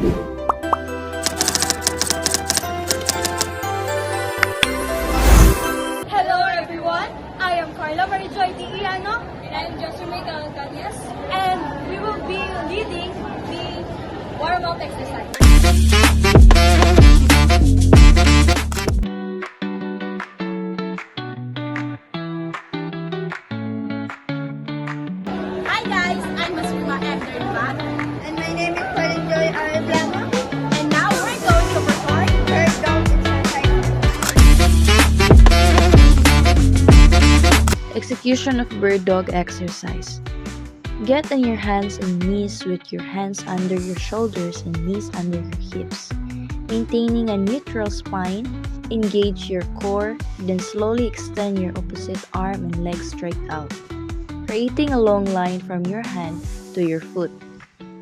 Hello everyone, I am Carla Marijoy Diano And Joshua Galcanias. and we will be leading the Warm-up exercise. Hi guys, I'm Masrima Abdurrahman And my name is Colin Joy Arellano. and now we're going to perform Bird dog exercise. Execution of bird dog exercise. Get on your hands and knees with your hands under your shoulders and knees under your hips. Maintaining a neutral spine, engage your core, then slowly extend your opposite arm and leg straight out, creating a long line from your hand to your foot,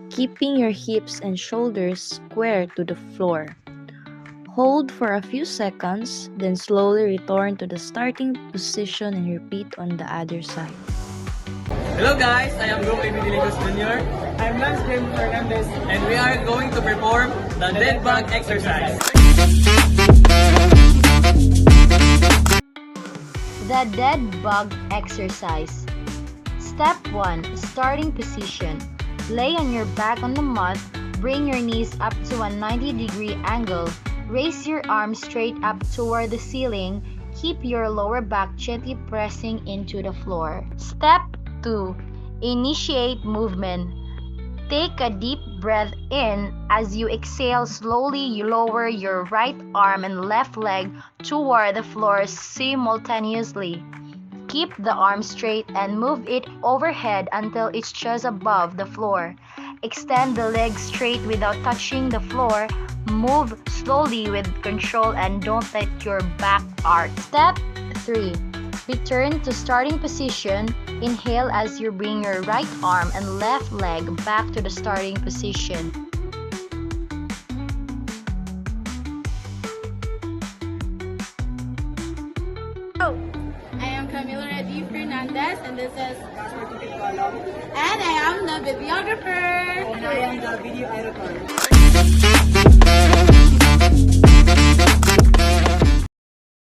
keeping your hips and shoulders square to the floor. Hold for a few seconds, then slowly return to the starting position and repeat on the other side. Hello guys, I am Go Emilios Jr. I'm Lance James Fernandez. and we are going to perform the dead bug exercise. The dead bug exercise. Step 1. Starting position. Lay on your back on the mat. Bring your knees up to a 90-degree angle. Raise your arms straight up toward the ceiling. Keep your lower back gently pressing into the floor. Step 2. Initiate movement. Take a deep breath in. As you exhale, slowly you lower your right arm and left leg toward the floor simultaneously. Keep the arm straight and move it overhead until it's just above the floor. Extend the leg straight without touching the floor. Move slowly with control and don't let your back arch. Step 3. Return to starting position. Inhale as you bring your right arm and left leg back to the starting position. I am Camila Reddy Fernandez, and this is Casper Tikit Column. and I am the videographer. And I am the video editor.